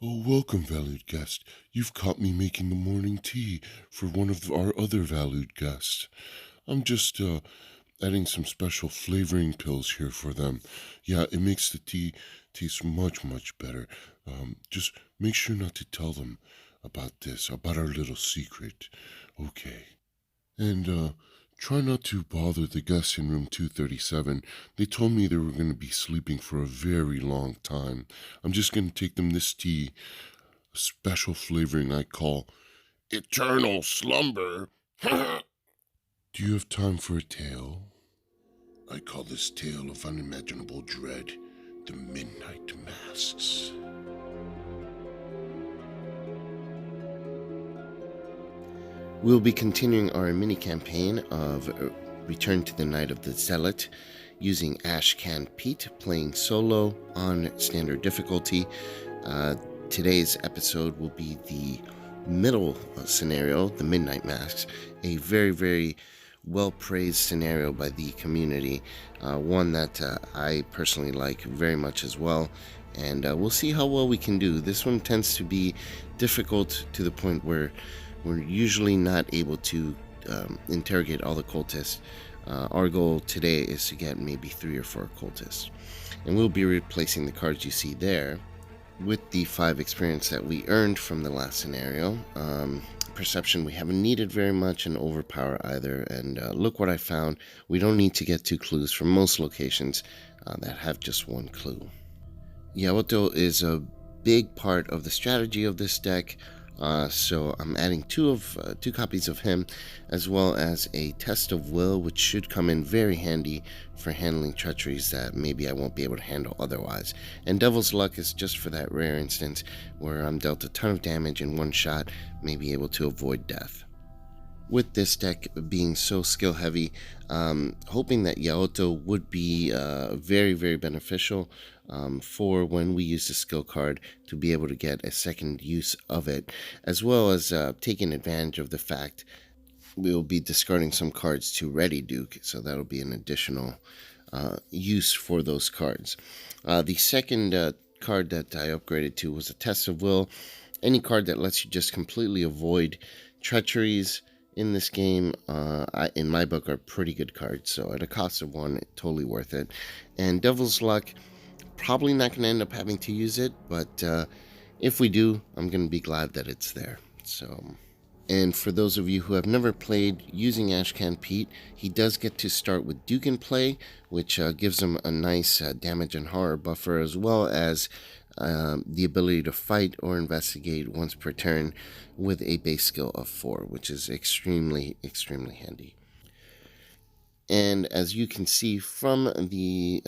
Oh, welcome, valued guest. You've caught me making the morning tea for one of our other valued guests. I'm just adding some special flavoring pills here for them. Yeah, it makes the tea taste much, much better. Just make sure not to tell them about this, about our little secret. Okay. And try not to bother the guests in room 237. They told me they were going to be sleeping for a very long time. I'm just going to take them this tea, a special flavoring I call eternal slumber. Do you have time for a tale? I call this tale of unimaginable dread, the Midnight Masks. We'll be continuing our mini-campaign of Return to the Night of the Zealot using Ashcan Pete playing solo on standard difficulty. Today's episode will be the middle scenario, the Midnight Masks, a very, very well-praised scenario by the community, one that I personally like very much as well, and we'll see how well we can do. This one tends to be difficult to the point where we're usually not able to interrogate all the cultists. Our goal today is to get maybe 3 or 4 cultists. And we'll be replacing the cards you see there with the 5 experience that we earned from the last scenario. Perception we haven't needed very much, and overpower either. And look what I found. We don't need to get 2 clues from most locations that have just 1 clue. Yaoto is a big part of the strategy of this deck. So I'm adding 2 copies of him, as well as a test of will, which should come in very handy for handling treacheries that maybe I won't be able to handle otherwise. And Devil's Luck is just for that rare instance where I'm dealt a ton of damage in one shot, may be able to avoid death. With this deck being so skill heavy, hoping that Yaoto would be very, very beneficial for when we use the skill card to be able to get a second use of it, as well as taking advantage of the fact we'll be discarding some cards to Ready Duke, so that'll be an additional use for those cards. The second card that I upgraded to was a Test of Will. Any card that lets you just completely avoid treacheries in this game, in my book, are pretty good cards. So at a cost of 1, totally worth it. And Devil's Luck, probably not going to end up having to use it, but if we do, I'm going to be glad that it's there. And for those of you who have never played using Ashcan Pete, he does get to start with Duke in play, which gives him a nice damage and horror buffer, as well as the ability to fight or investigate once per turn with a base skill of 4, which is extremely, extremely handy. And as you can see from the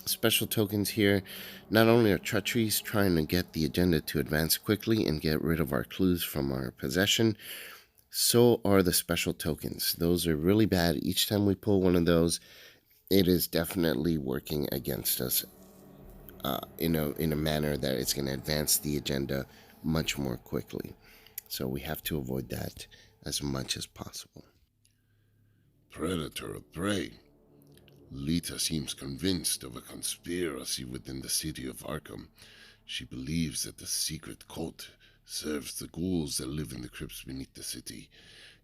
special tokens here, not only are treacheries trying to get the agenda to advance quickly and get rid of our clues from our possession, so are the special tokens. Those are really bad. Each time we pull one of those, it is definitely working against us in a manner that it's going to advance the agenda much more quickly. So we have to avoid that as much as possible. Predator of prey. Lita seems convinced of a conspiracy within the city of Arkham. She believes that the secret cult serves the ghouls that live in the crypts beneath the city,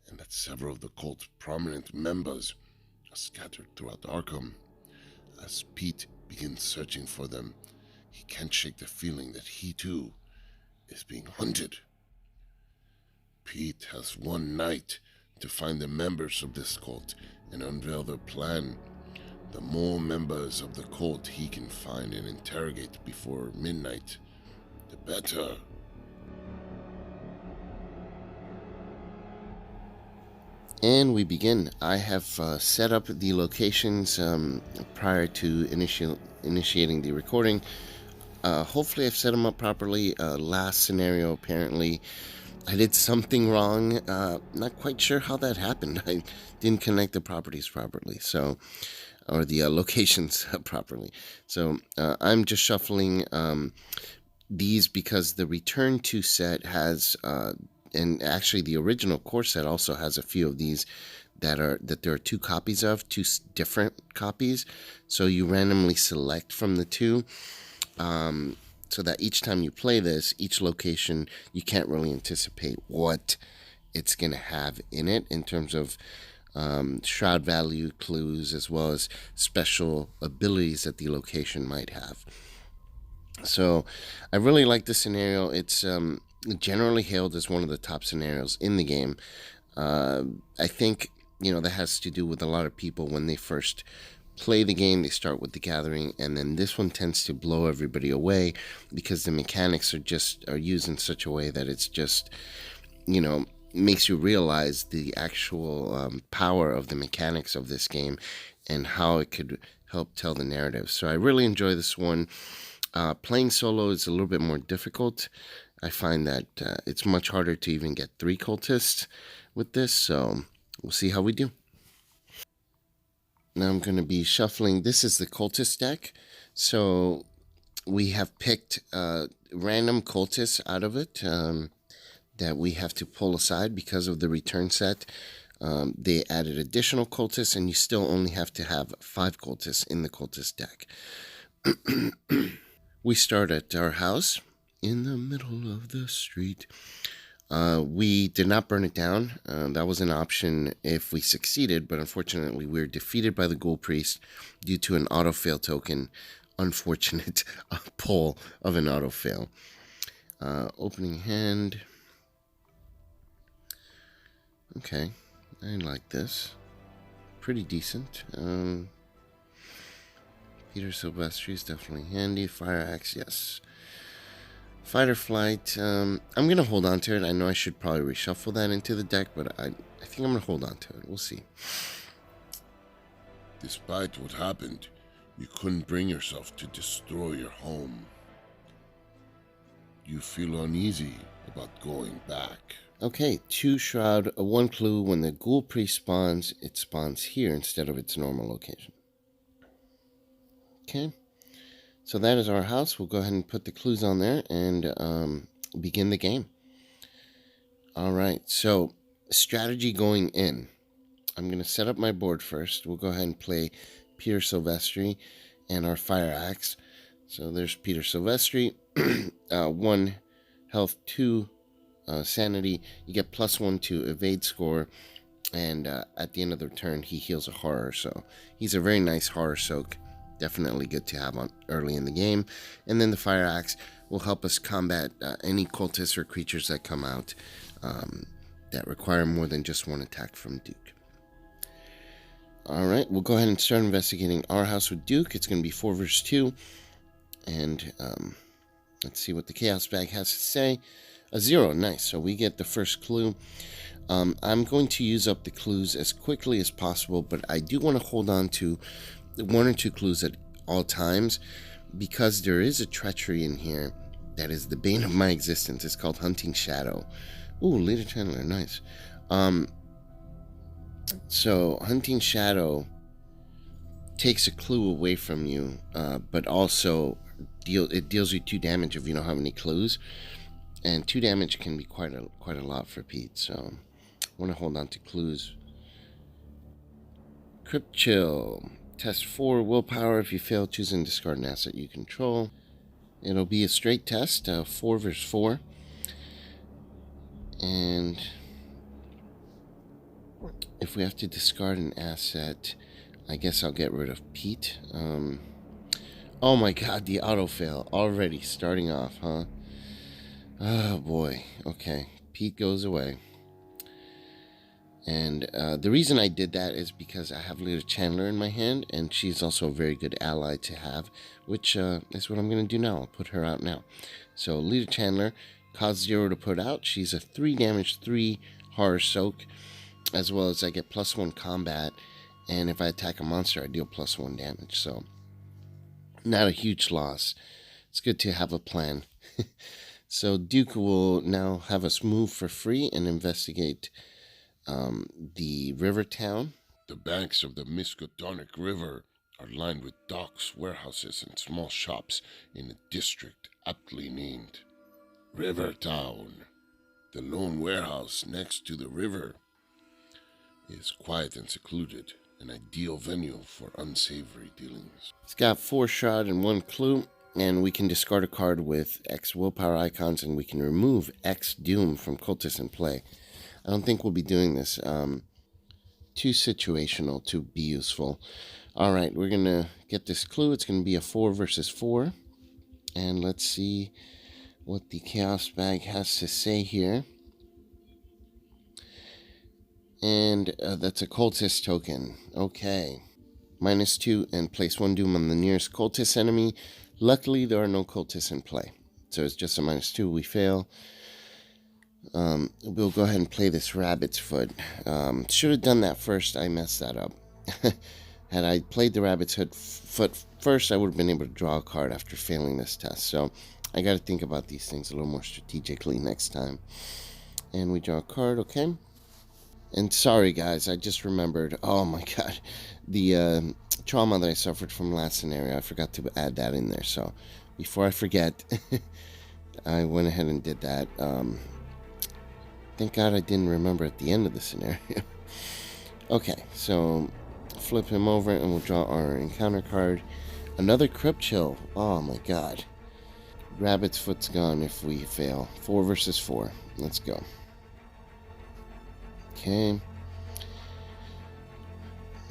and that several of the cult's prominent members are scattered throughout Arkham. As Pete begins searching for them, he can't shake the feeling that he too is being hunted. Pete has one night to find the members of this cult and unveil their plan. The more members of the cult he can find and interrogate before midnight, the better. And we begin. I have set up the locations prior to initiating the recording. Hopefully I've set them up properly. Last scenario, apparently I did something wrong. Not quite sure how that happened. I didn't connect the properties properly, or the locations properly. So I'm just shuffling these because the return to set has, and actually the original core set also has a few of these that there are 2 copies of, 2 different copies. So you randomly select from the 2. so that each time you play this, each location, you can't really anticipate what it's going to have in it in terms of shroud value, clues, as well as special abilities that the location might have. So I really like this scenario. It's generally hailed as one of the top scenarios in the game. I think, that has to do with a lot of people when they first play the game, they start with the gathering, and then this one tends to blow everybody away because the mechanics are used in such a way that it's just, makes you realize the actual power of the mechanics of this game and how it could help tell the narrative. So I really enjoy this one. Playing solo is a little bit more difficult. I find that it's much harder to even get 3 cultists with this, so we'll see how we do. Now I'm going to be shuffling. This is the cultist deck, so we have picked random cultists out of it that we have to pull aside because of the return set. They added additional cultists, and you still only have to have 5 cultists in the cultist deck. We start at our house in the middle of the street. We did not burn it down. That was an option if we succeeded, but unfortunately we were defeated by the Ghoul Priest due to an auto-fail token. Unfortunate pull of an auto-fail. Opening hand. Okay, I like this. Pretty decent. Peter Silvestri is definitely handy. Fire Axe, yes. Fight or Flight. I'm going to hold on to it. I know I should probably reshuffle that into the deck, but I think I'm going to hold on to it. We'll see. Despite what happened, you couldn't bring yourself to destroy your home. You feel uneasy about going back. Okay, 2 Shroud, 1 clue. When the Ghoul Priest spawns, it spawns here instead of its normal location. Okay, so that is our house. We'll go ahead and put the clues on there and begin the game. All right, so strategy going in. I'm going to set up my board first. We'll go ahead and play Peter Silvestri and our Fire Axe. So there's Peter Silvestri. 1 health, 2 sanity. You get +1 to evade score. And at the end of the turn, he heals a horror. So he's a very nice horror soak. Definitely good to have on early in the game. And then the Fire Axe will help us combat any cultists or creatures that come out that require more than just 1 attack from Duke. Alright, we'll go ahead and start investigating our house with Duke. It's going to be 4 versus 2. And let's see what the Chaos Bag has to say. A 0, nice. So we get the first clue. I'm going to use up the clues as quickly as possible, but I do want to hold on to 1 or 2 clues at all times because there is a treachery in here that is the bane of my existence. It's called Hunting Shadow. Ooh, Leader Chandler, nice. So Hunting Shadow takes a clue away from you, but also deals you 2 damage if you don't have any clues, and 2 damage can be quite a lot for Pete. So I want to hold on to clues. Crypt Chill. Test 4 willpower. If you fail, choose and discard an asset you control. It'll be a straight test, 4 versus 4. And if we have to discard an asset, I guess I'll get rid of Pete. Oh my god, the auto-fail already starting off, huh? Oh boy. Okay, Pete goes away. And the reason I did that is because I have Leader Chandler in my hand, and she's also a very good ally to have, which is what I'm going to do now. I'll put her out now. So Leader Chandler, cost 0 to put out. She's a 3 damage, 3 horror soak, as well as I get +1 combat, and if I attack a monster, I deal +1 damage. So not a huge loss. It's good to have a plan. So Duke will now have us move for free and investigate the river town. The banks of the Miskatonic River are lined with docks, warehouses, and small shops in a district aptly named River Town. The lone warehouse next to the river is quiet and secluded, an ideal venue for unsavory dealings. It's got 4 shroud and 1 clue. And we can discard a card with X willpower icons, and we can remove X doom from cultists in play. I don't think we'll be doing this. Too situational to be useful. All right, we're going to get this clue. It's going to be a 4 versus 4. And let's see what the Chaos Bag has to say here. And that's a cultist token. Okay. -2 and place 1 doom on the nearest cultist enemy. Luckily, there are no cultists in play. So it's just a -2. We fail. We'll go ahead and play this Rabbit's Foot. Should have done that first. I messed that up. Had I played the Rabbit's Foot first, I would have been able to draw a card after failing this test. So I got to think about these things a little more strategically next time. And we draw a card, okay? And sorry, guys, I just remembered. Oh my god, the trauma that I suffered from last scenario. I forgot to add that in there. So before I forget, I went ahead and did that. Thank God I didn't remember at the end of the scenario. Okay, so flip him over and we'll draw our encounter card. Another Crypt Chill. Oh my god. Rabbit's Foot's gone if we fail. 4 versus 4. Let's go. Okay.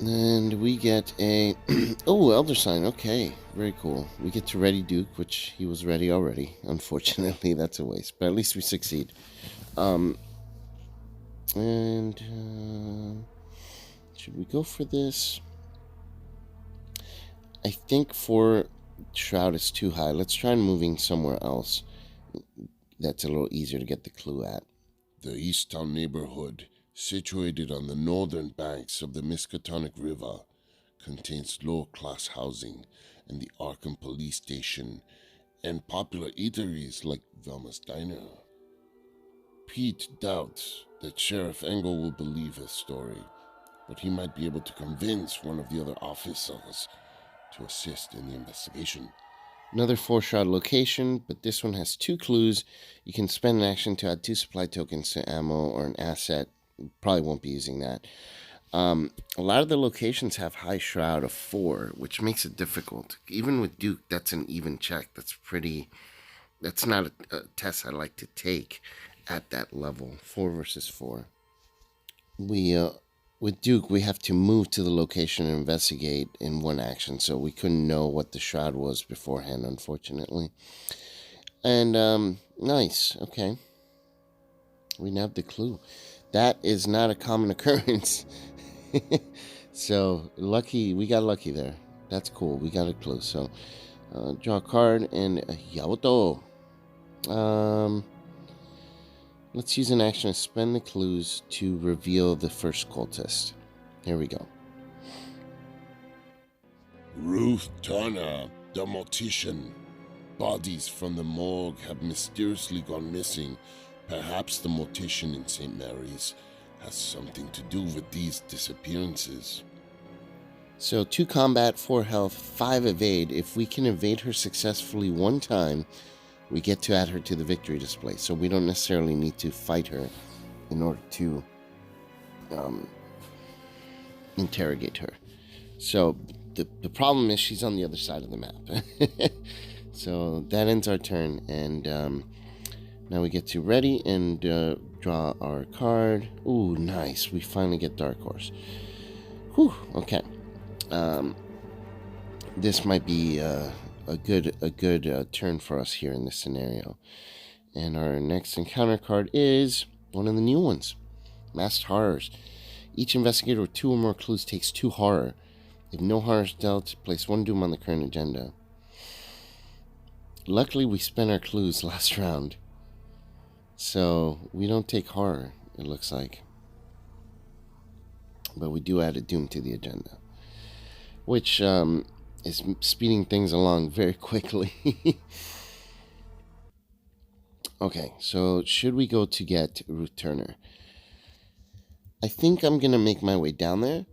And we get a... oh, Elder Sign. Okay, very cool. We get to Ready Duke, which he was ready already. Unfortunately, that's a waste. But at least we succeed. Should we go for this? I think 4 Shroud is too high. Let's try moving somewhere else. That's a little easier to get the clue at. The Easttown neighborhood, situated on the northern banks of the Miskatonic River, contains low-class housing and the Arkham police station and popular eateries like Velma's Diner. Pete doubts that Sheriff Engel will believe his story, but he might be able to convince one of the other officers to assist in the investigation. Another 4-shot location, but this one has 2 clues. You can spend an action to add 2 supply tokens to ammo or an asset. Probably won't be using that. A lot of the locations have high shroud of 4, which makes it difficult. Even with Duke, that's an even check. That's not a test I like to take at that level. 4 versus 4. With Duke, we have to move to the location and investigate in 1 action, so we couldn't know what the shroud was beforehand, unfortunately. And, nice, okay. We nabbed the clue. That is not a common occurrence. So, we got lucky there. That's cool, we got a clue. So, draw a card, and Yaoto. Let's use an action to spend the clues to reveal the first cultist. Here we go. Ruth Turner, the mortician. Bodies from the morgue have mysteriously gone missing. Perhaps the mortician in St. Mary's has something to do with these disappearances. So 2 combat, 4 health, 5 evade. If we can evade her successfully 1 time, we get to add her to the victory display. So we don't necessarily need to fight her in order to interrogate her. So the problem is she's on the other side of the map. So that ends our turn. And now we get to ready and draw our card. Ooh, nice. We finally get Dark Horse. Whew, okay. This might be a good turn for us here in this scenario. And our next encounter card is one of the new ones, Masked Horrors. Each investigator with 2 or more clues takes 2 horror. If no horror is dealt, place 1 doom on the current agenda. Luckily, we spent our clues last round, so we don't take horror, it looks like. But we do add a doom to the agenda, which is speeding things along very quickly. Okay, so should we go to get Ruth Turner? I think I'm going to make my way down there,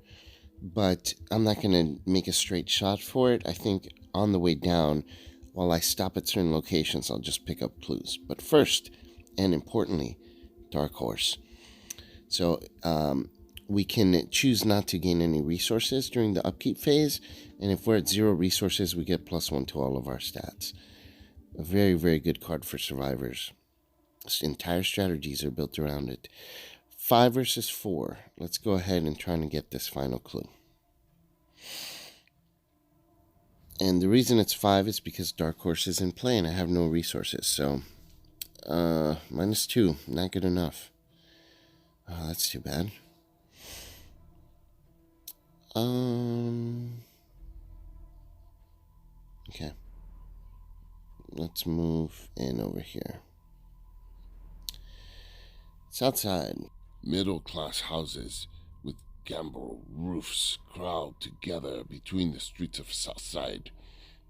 but I'm not going to make a straight shot for it. I think on the way down, while I stop at certain locations, I'll just pick up clues. But first, and importantly, Dark Horse. So we can choose not to gain any resources during the upkeep phase, and if we're at 0 resources, we get +1 to all of our stats. A very, very good card for survivors. Entire strategies are built around it. 5 versus 4. Let's go ahead and try to get this final clue. And the reason it's 5 is because Dark Horse is in play and I have no resources. So, -2. Not good enough. Oh, that's too bad. Okay. Let's move in over here. It's outside. Middle-class houses with gambrel roofs crowd together between the streets of Southside.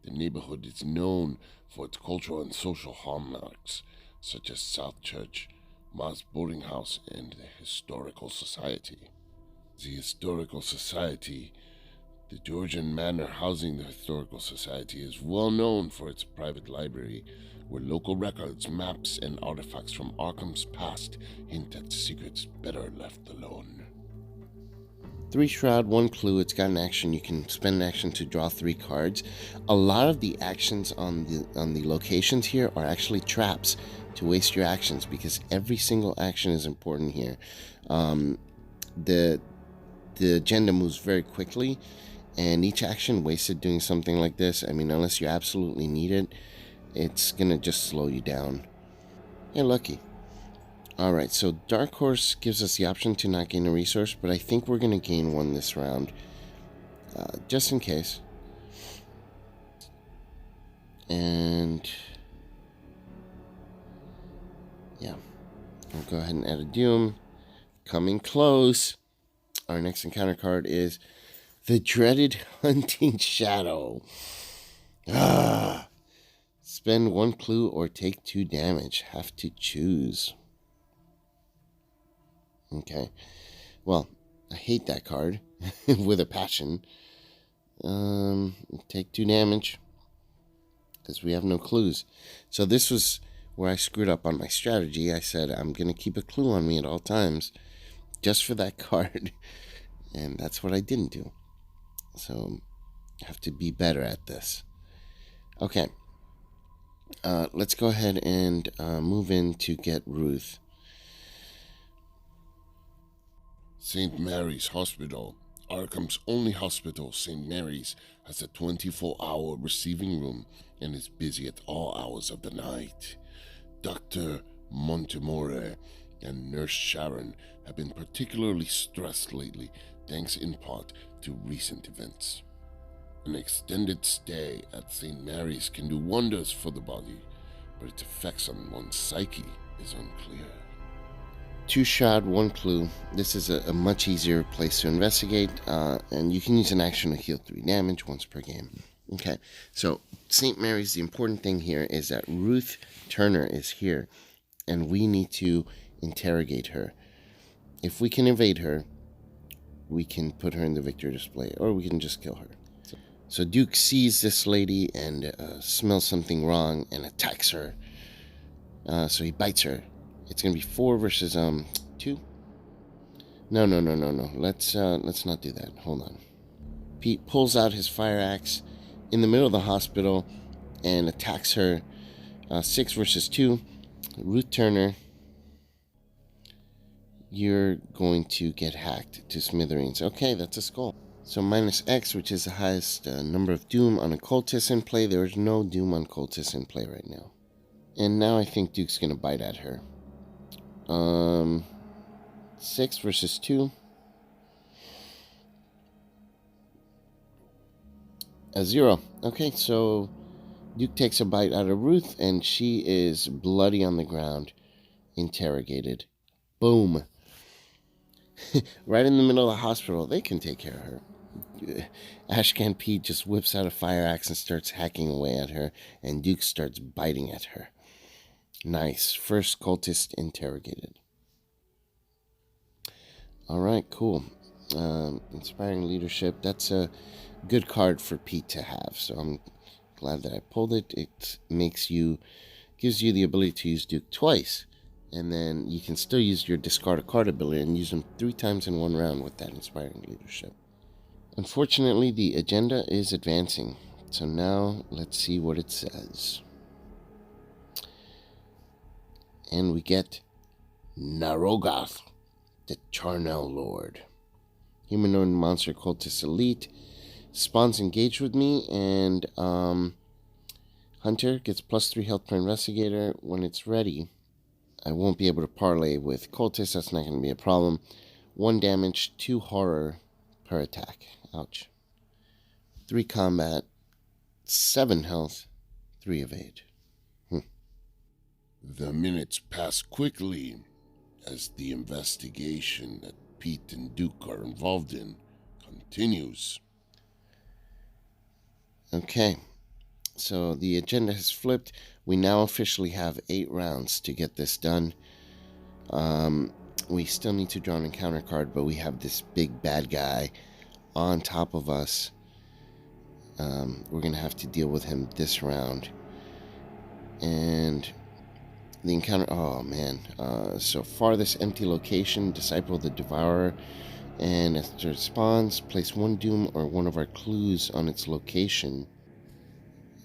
The neighborhood is known for its cultural and social hallmarks, such as South Church, Ma's Boarding House, and the Historical Society. The Historical Society, the Georgian manor housing the Historical Society, is well known for its private library, where local records, maps, and artifacts from Arkham's past hint at secrets better left alone. 3 Shroud, 1 Clue. It's got an action. You can spend an action to draw 3 cards. A lot of the actions on the locations here are actually traps to waste your actions, because every single action is important here. The agenda moves very quickly, and each action wasted doing something like this, I mean, unless you absolutely need it, it's gonna just slow you down. You're lucky. Alright, so Dark Horse gives us the option to not gain a resource, but I think we're going to gain one this round, just in case. And yeah, I'll go ahead and add a Doom. Coming close. Our next encounter card is the dreaded Hunting Shadow. Spend 1 clue or take 2 damage. Have to choose. Okay. Well, I hate that card with a passion. Take 2 damage because we have no clues. So this was where I screwed up on my strategy. I said I'm going to keep a clue on me at all times just for that card. And that's what I didn't do. So I have to be better at this. Okay. Let's go ahead and move in to get Ruth. St. Mary's Hospital. Arkham's only hospital, St. Mary's, has a 24-hour receiving room and is busy at all hours of the night. Dr. Montemore and Nurse Sharon have been particularly stressed lately, thanks in part to recent events. An extended stay at St. Mary's can do wonders for the body, but its effects on one's psyche is unclear. 2 Shroud, 1 Clue. This is a much easier place to investigate, and you can use an action to heal 3 damage once per game. Okay, so St. Mary's, the important thing here is that Ruth Turner is here, and we need to interrogate her. If we can evade her, we can put her in the victor display, or we can just kill her. So Duke sees this lady and smells something wrong and attacks her. So he bites her. It's gonna be 4 versus 2. No. Let's not do that. Hold on. Pete pulls out his fire axe in the middle of the hospital and attacks her. 6 versus 2. Ruth Turner, you're going to get hacked to smithereens. Okay, that's a skull. So -X, which is the highest number of Doom on a cultist in play. There is no Doom on cultists in play right now. And now I think Duke's gonna bite at her. 6 versus 2. A 0. Okay, so Duke takes a bite out of Ruth, and she is bloody on the ground, interrogated. Boom. Right in the middle of the hospital. They can take care of her. Ashcan Pete just whips out a fire axe and starts hacking away at her, and Duke starts biting at her. Nice. First cultist interrogated. Alright, cool. Inspiring leadership. That's a good card for Pete to have, so I'm glad that I pulled it. It gives you the ability to use Duke twice And then you can still use your discard a card ability and use them 3 times in one round with that Inspiring Leadership. Unfortunately, the agenda is advancing. So now let's see what it says. And we get Narogoth, the Charnel Lord. Humanoid monster cultist elite. Spawns engaged with me, and Hunter gets +3 health per investigator. When it's ready, I won't be able to parlay with cultist. That's not going to be a problem. 1 damage, 2 horror per attack. Ouch. 3 combat, 7 health, 3 evade. The minutes pass quickly as the investigation that Pete and Duke are involved in continues. Okay, so the agenda has flipped. We now officially have 8 rounds to get this done. We still need to draw an encounter card, but we have this big bad guy on top of us. We're going to have to deal with him this round. And the encounter... Oh, man. So farthest empty location, disciple the Devourer. And as it responds, place 1 doom or one of our clues on its location.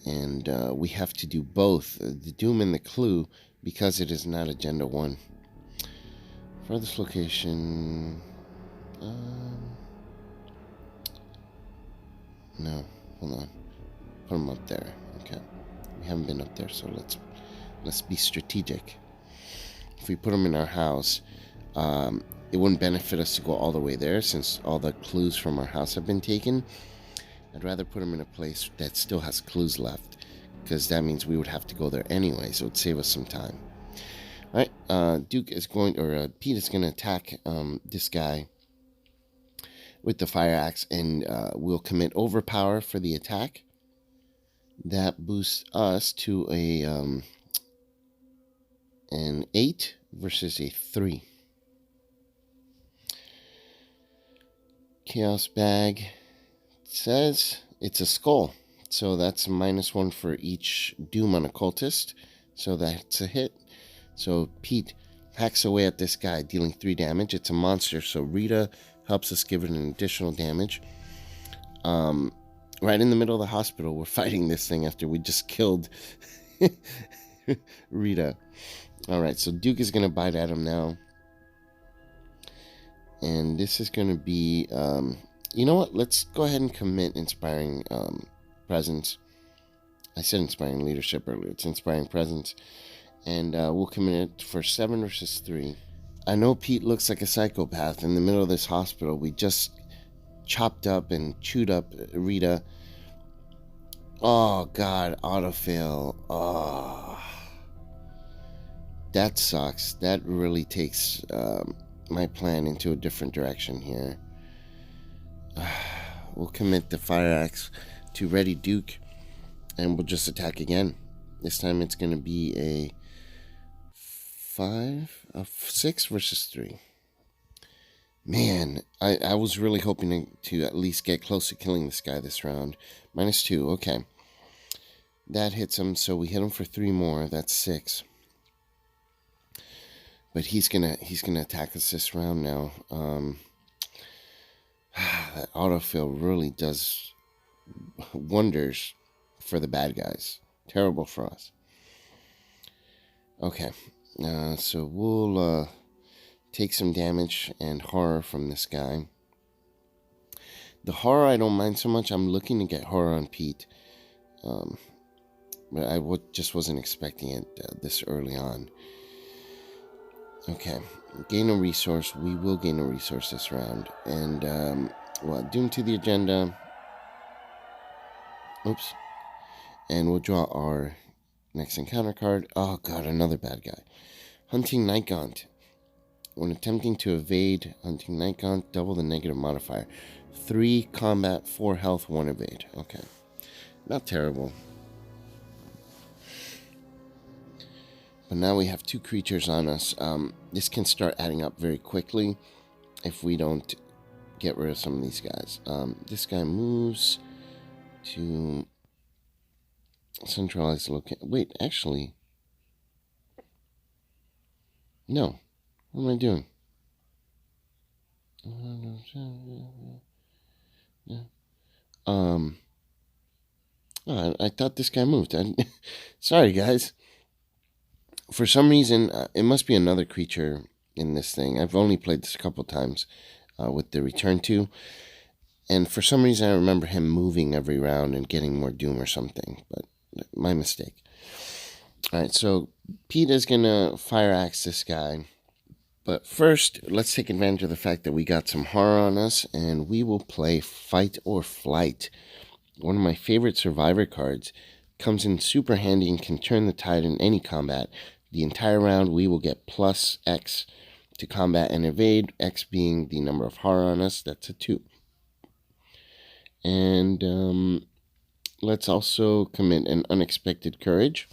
And we have to do both, the doom and the clue, because it is not Agenda 1. Farthest location... no, hold on. Put them up there. Okay. We haven't been up there, so let's be strategic. If we put them in our house, it wouldn't benefit us to go all the way there since all the clues from our house have been taken. I'd rather put them in a place that still has clues left, because that means we would have to go there anyway, so it would save us some time. Alright, Pete is going to attack this guy with the fire axe, and we'll commit overpower for the attack. That boosts us to an 8 versus a 3. Chaos bag says it's a skull, so that's -1 for each doom on a cultist, so that's a hit. So Pete hacks away at this guy, dealing 3 damage. It's a monster, so Rita helps us give it an additional damage. Right in the middle of the hospital, we're fighting this thing after we just killed Rita. Alright, so Duke is going to bite at him now. And this is going to be... you know what? Let's go ahead and commit Inspiring Presence. I said Inspiring Leadership earlier. It's Inspiring Presence. And we'll commit it for 7 versus 3. I know Pete looks like a psychopath in the middle of this hospital. We just chopped up and chewed up Rita. Oh, God. Autofail. Oh. That sucks. That really takes my plan into a different direction here. We'll commit the fire axe to Ready Duke, and we'll just attack again. This time it's going to be a 6 versus 3. Man, I was really hoping to at least get close to killing this guy this round. -2, okay. That hits him, so we hit him for 3 more. That's 6. But he's gonna attack us this round now. That autofill really does wonders for the bad guys. Terrible for us. Okay, so we'll take some damage and horror from this guy. The horror I don't mind so much. I'm looking to get horror on Pete. But I just wasn't expecting it this early on. Okay, gain a resource. We will gain a resource this round. And, doom to the agenda. Oops. And we'll draw our next encounter card. Oh, God, another bad guy. Hunting Night Gaunt. When attempting to evade Hunting Night Gaunt, double the negative modifier. 3 combat, 4 health, 1 evade. Okay. Not terrible. But now we have 2 creatures on us. This can start adding up very quickly if we don't get rid of some of these guys. This guy moves to centralized location. Wait, actually... No. What am I doing? I thought this guy moved. Sorry, guys. For some reason, it must be another creature in this thing. I've only played this a couple times with the return to. And for some reason, I remember him moving every round and getting more doom or something. But my mistake. Alright, so Pete is going to fire axe this guy. But first, let's take advantage of the fact that we got some horror on us, and we will play Fight or Flight. One of my favorite Survivor cards. Comes in super handy and can turn the tide in any combat. The entire round, we will get plus X to combat and evade, X being the number of horror on us. That's a 2. And let's also commit an unexpected courage.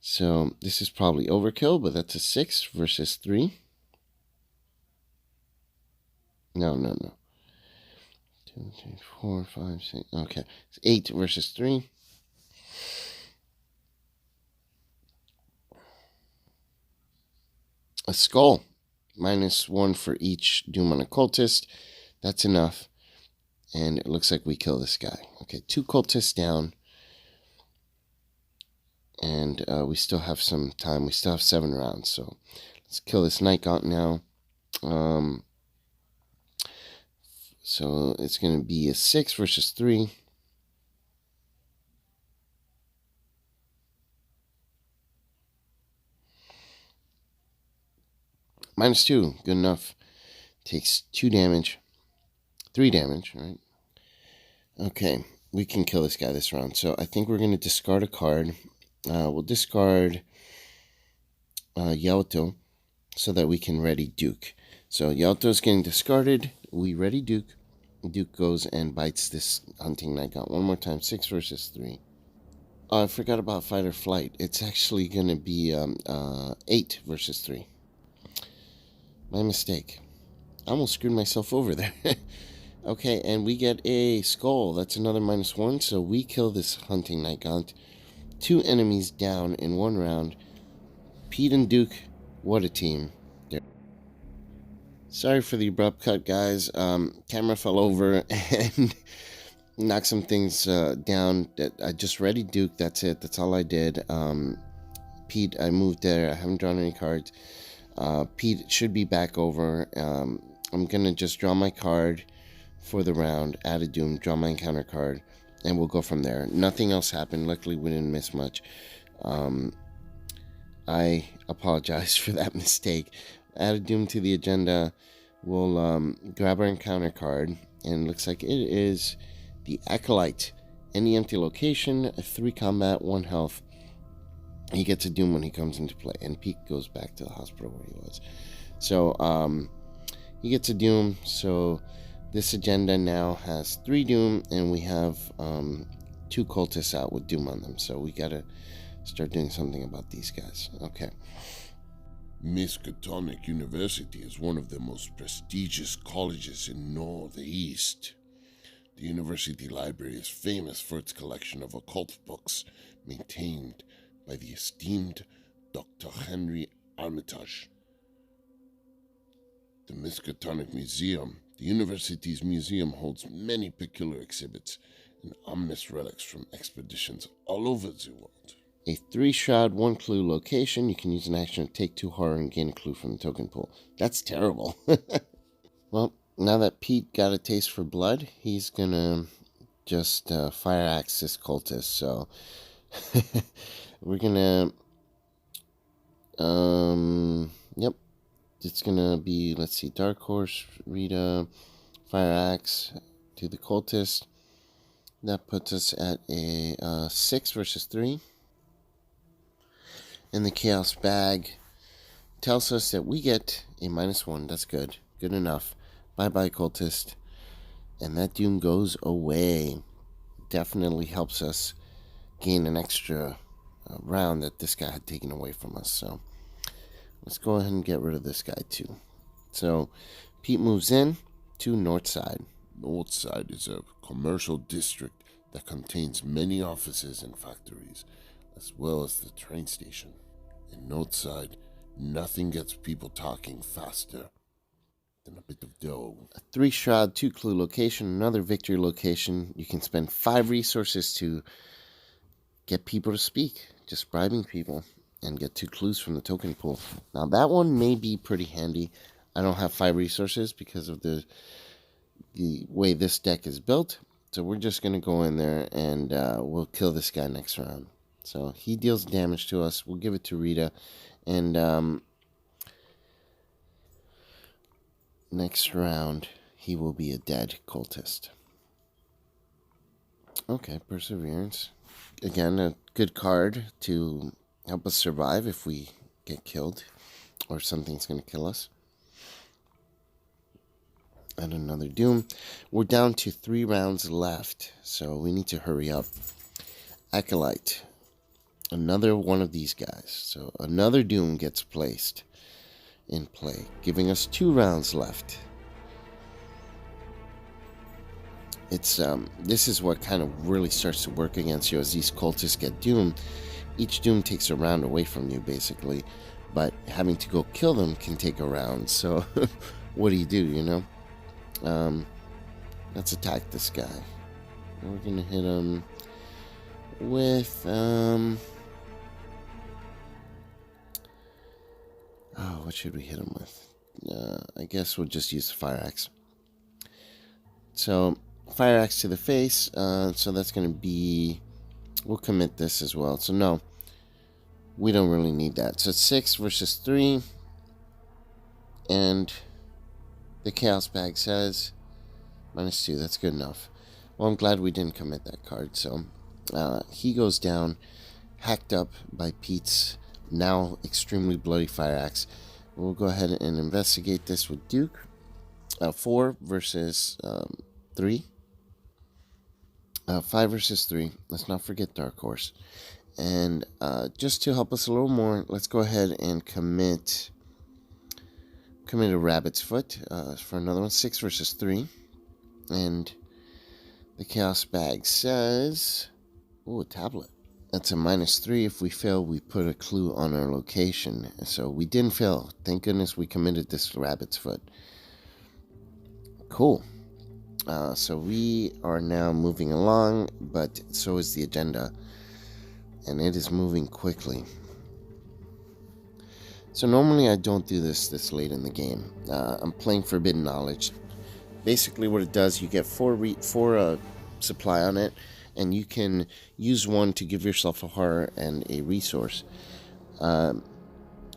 So this is probably overkill, but that's a 6 versus 3. No. 2, 3, 4, 5, 6. Okay. It's 8 versus 3. A skull. -1 for each doom on a cultist. That's enough. And it looks like we kill this guy. Okay, 2 cultists down. And we still have some time. We still have 7 rounds. So let's kill this Night Gaunt now. So it's going to be a 6 versus 3. -2, good enough. Takes 2 damage. 3 damage, right? Okay, we can kill this guy this round. So I think we're going to discard a card. We'll discard Zealot so that we can ready Duke. So Zealot is getting discarded. We ready Duke. Duke goes and bites this Hunting Night Gaunt one more time. 6 versus 3. Oh, I forgot about Fight or Flight. It's actually going to be 8 versus 3. My mistake. I almost screwed myself over there. Okay, and we get a skull. That's another -1. So we kill this Hunting Night Gaunt. 2 enemies down in 1 round. Pete and Duke, what a team. Sorry for the abrupt cut, guys. Camera fell over and knocked some things down. That I just ready Duke. That's it. That's all I did. Pete, I moved there. I haven't drawn any cards. Pete should be back over. I'm going to just draw my card for the round, add a doom, draw my encounter card, and we'll go from there. Nothing else happened. Luckily, we didn't miss much. I apologize for that mistake. Add a doom to the agenda. We'll grab our encounter card, and it looks like it is the Acolyte. Any empty location, 3 combat, 1 health. He gets a doom when he comes into play, and Pete goes back to the hospital where he was. So he gets a doom. So this agenda now has 3 doom, and we have 2 cultists out with doom on them. So we gotta start doing something about these guys. Okay. Miskatonic University is one of the most prestigious colleges in Northeast. The university library is famous for its collection of occult books maintained by the esteemed Dr. Henry Armitage. The Miskatonic Museum, the university's museum, holds many peculiar exhibits and ominous relics from expeditions all over the world. A 3 shroud, 1 clue location. You can use an action to take 2 horror and gain a clue from the token pool. That's terrible. Well, now that Pete got a taste for blood, he's gonna just fire axe this cultist. So we're gonna yep, it's gonna be, let's see, Dark Horse, Rita, fire axe to the cultist. That puts us at a 6 versus 3. And the Chaos Bag tells us that we get a -1. That's good. Good enough. Bye-bye, cultist. And that doom goes away. Definitely helps us gain an extra round that this guy had taken away from us. So let's go ahead and get rid of this guy too. So Pete moves in to Northside. Northside is a commercial district that contains many offices and factories, as well as the train station. And note side, nothing gets people talking faster than a bit of dough. A 3 shroud, 2 clue location, another victory location. You can spend 5 resources to get people to speak, just bribing people, and get 2 clues from the token pool. Now that one may be pretty handy. I don't have 5 resources because of the way this deck is built. So we're just going to go in there and we'll kill this guy next round. So he deals damage to us. We'll give it to Rita. And next round, he will be a dead cultist. Okay, Perseverance. Again, a good card to help us survive if we get killed or something's going to kill us. And another Doom. We're down to 3 rounds left, so we need to hurry up. Acolyte. Another one of these guys. So another Doom gets placed in play, giving us 2 rounds left. It's this is what kind of really starts to work against you as these cultists get Doom. Each Doom takes a round away from you, basically, but having to go kill them can take a round. So what do, you know? Let's attack this guy. We're gonna hit him with what should we hit him with? I guess we'll just use the fire axe. So fire axe to the face. So that's gonna be, we'll commit this as well. So no, we don't really need that. So it's 6 versus 3, and the Chaos Bag says -2. That's good enough. Well, I'm glad we didn't commit that card. So he goes down, hacked up by Pete's now extremely bloody fire axe. We'll go ahead and investigate this with Duke. 4 versus 3. 5 versus 3. Let's not forget Dark Horse. And just to help us a little more, let's go ahead and commit a Rabbit's Foot for another one. 6 versus 3. And the Chaos Bag says, a tablet. That's a -3. If we fail, we put a clue on our location. So we didn't fail. Thank goodness we committed this Rabbit's Foot. Cool. So we are now moving along, but so is the agenda. And it is moving quickly. So normally I don't do this late in the game. I'm playing Forbidden Knowledge. Basically what it does, you get 4 supply on it, and you can use 1 to give yourself a horror and a resource.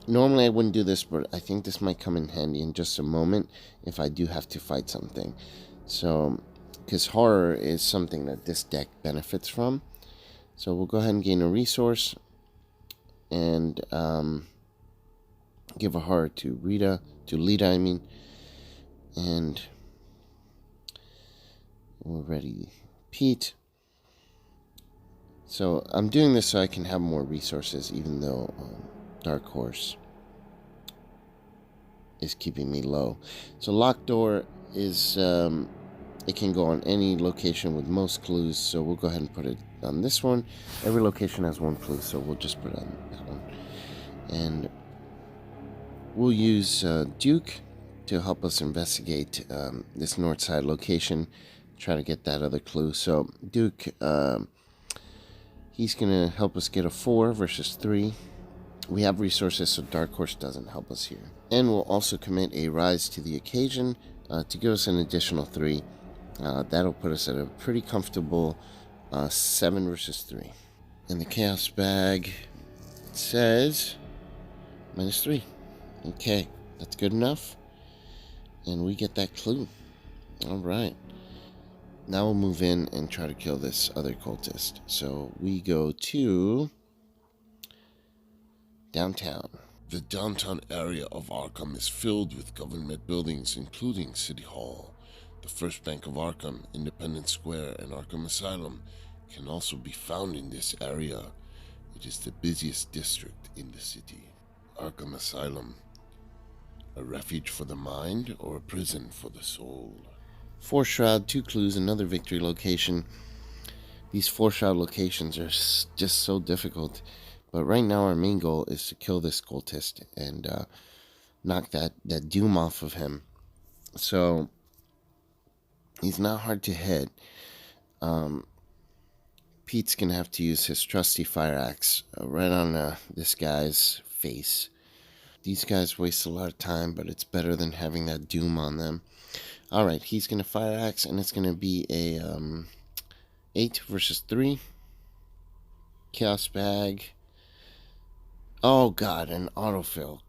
Normally I wouldn't do this, but I think this might come in handy in just a moment if I do have to fight something. So, because horror is something that this deck benefits from. So we'll go ahead and gain a resource and give a horror to Lita, and we're ready. Pete. So I'm doing this so I can have more resources, even though Dark Horse is keeping me low. So Locked Door is, it can go on any location with most clues, so we'll go ahead and put it on this one. Every location has 1 clue, so we'll just put it on that one. And we'll use Duke to help us investigate this north side location, try to get that other clue. So Duke, he's going to help us get a 4 versus 3. We have resources, so Dark Horse doesn't help us here. And we'll also commit a Rise to the Occasion to give us an additional 3. That'll put us at a pretty comfortable 7 versus 3. And the Chaos Bag says -3. Okay, that's good enough. And we get that clue. Alright. Now we'll move in and try to kill this other cultist. So we go to downtown. The downtown area of Arkham is filled with government buildings, including City Hall. The First Bank of Arkham, Independence Square, and Arkham Asylum can also be found in this area. It is the busiest district in the city. Arkham Asylum, a refuge for the mind or a prison for the soul? 4 Shroud, 2 clues, another victory location. These 4 Shroud locations are just so difficult, But right now our main goal is to kill this cultist and knock that doom off of him. So he's not hard to hit. Pete's gonna have to use his trusty fire axe right on this guy's face. These guys waste a lot of time, but it's better than having that doom on them. Alright, he's gonna fire axe, and it's gonna be a 8 versus 3. Chaos bag. Oh god, an autofill.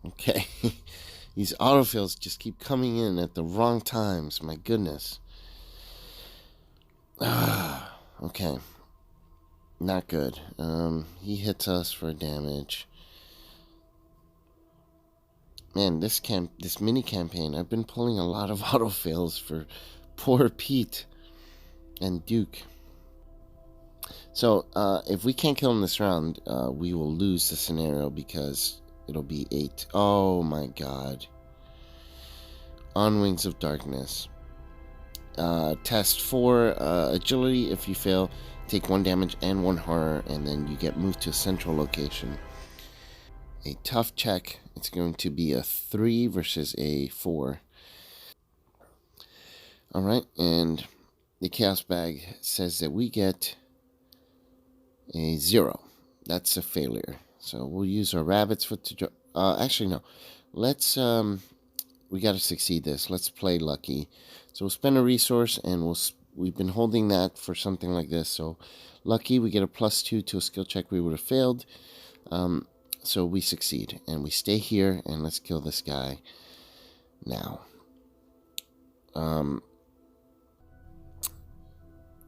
Okay. These autofills just keep coming in at the wrong times. My goodness. Okay. Not good. He hits us for damage. Man, this mini campaign, I've been pulling a lot of autofails for poor Pete and Duke. So, if we can't kill him this round, we will lose the scenario because it'll be 8. Oh my god. On Wings of Darkness. Test 4 agility. If you fail, take 1 damage and 1 horror, and then you get moved to a central location. A tough check. It's going to be a 3 versus a 4. Alright, and the Chaos Bag says that we get a 0. That's a failure. So we'll use our Rabbit's Foot to... actually, no. Let's... we got to succeed this. Let's play lucky. So we'll spend a resource, and we've been holding that for something like this. So lucky, we get a +2 to a skill check we would have failed. So we succeed, and we stay here, and let's kill this guy now. We're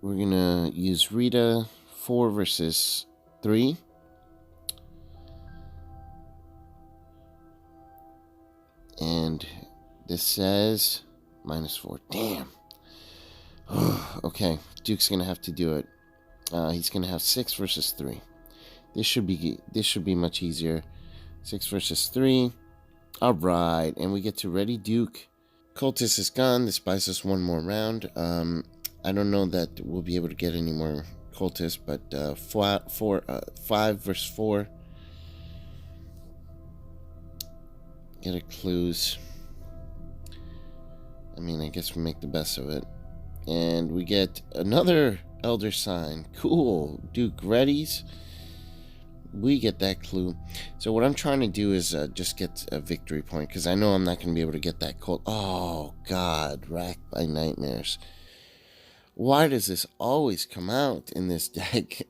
gonna use Rita 4 versus 3. And this says -4. Damn. Okay, Duke's gonna have to do it. He's gonna have 6 versus 3. This should be much easier. 6 versus 3. All right, and we get to ready Duke. Cultist is gone. This buys us 1 more round. I don't know that we'll be able to get any more cultists, but 5 versus 4. Get a clues. I mean, I guess we make the best of it. And we get another Elder Sign. Cool. Duke readies. We get that clue. So what I'm trying to do is just get a victory point, because I know I'm not going to be able to get that cult. Oh, God. Racked by nightmares. Why does this always come out in this deck?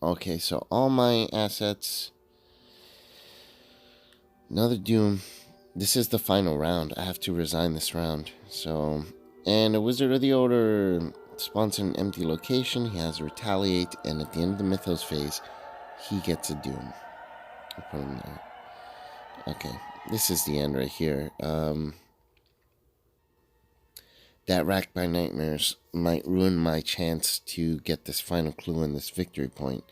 Okay, so all my assets. Another Doom. This is the final round. I have to resign this round. So, and a Wizard of the Order spawns in an empty location. He has Retaliate, and at the end of the Mythos phase, he gets a Doom. I'll put him there. Okay, this is the end right here. That Racked by Nightmares might ruin my chance to get this final clue and this victory point.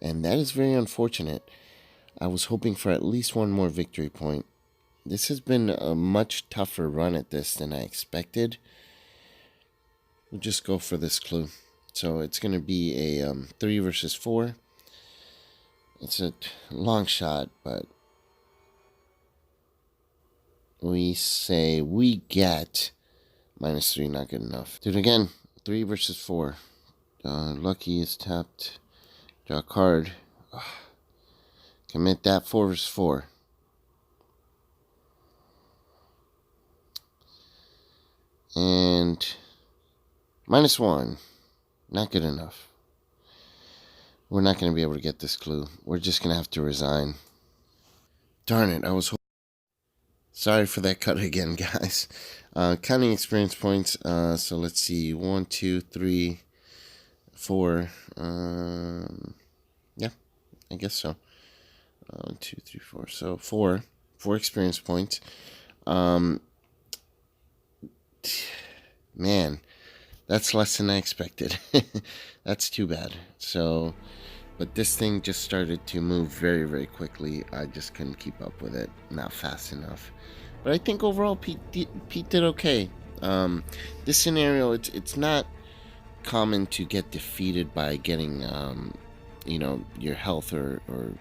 And that is very unfortunate. I was hoping for at least 1 more victory point. This has been a much tougher run at this than I expected. We'll just go for this clue. So it's going to be a 3 versus 4. It's a long shot, but we say we get -3, not good enough. Do it again. 3 versus 4. Lucky is tapped. Draw a card. Commit that 4 versus 4. And -1. Not good enough. We're not going to be able to get this clue. We're just going to have to resign. Darn it, I was hoping. Sorry for that cut again, guys. Counting experience points. So let's see. 1, 2, 3, 4. Yeah, I guess so. 1, 2, 3, 4. So 4 experience points. Man, that's less than I expected. That's too bad. So, but this thing just started to move very, very quickly. I just couldn't keep up with it. Not fast enough. But I think overall Pete did okay. This scenario, it's not common to get defeated by getting, your health or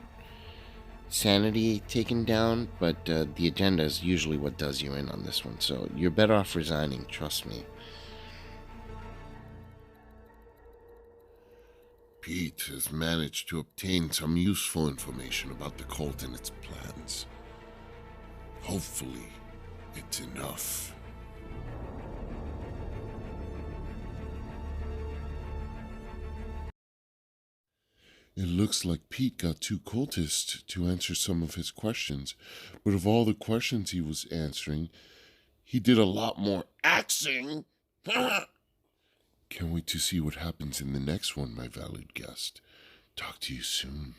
sanity taken down, but the agenda is usually what does you in on this one, so you're better off resigning, trust me. Pete has managed to obtain some useful information about the cult and its plans. Hopefully, it's enough. It looks like Pete got two cultists to answer some of his questions, but of all the questions he was answering, he did a lot more axing. Can't wait to see what happens in the next one, my valued guest. Talk to you soon.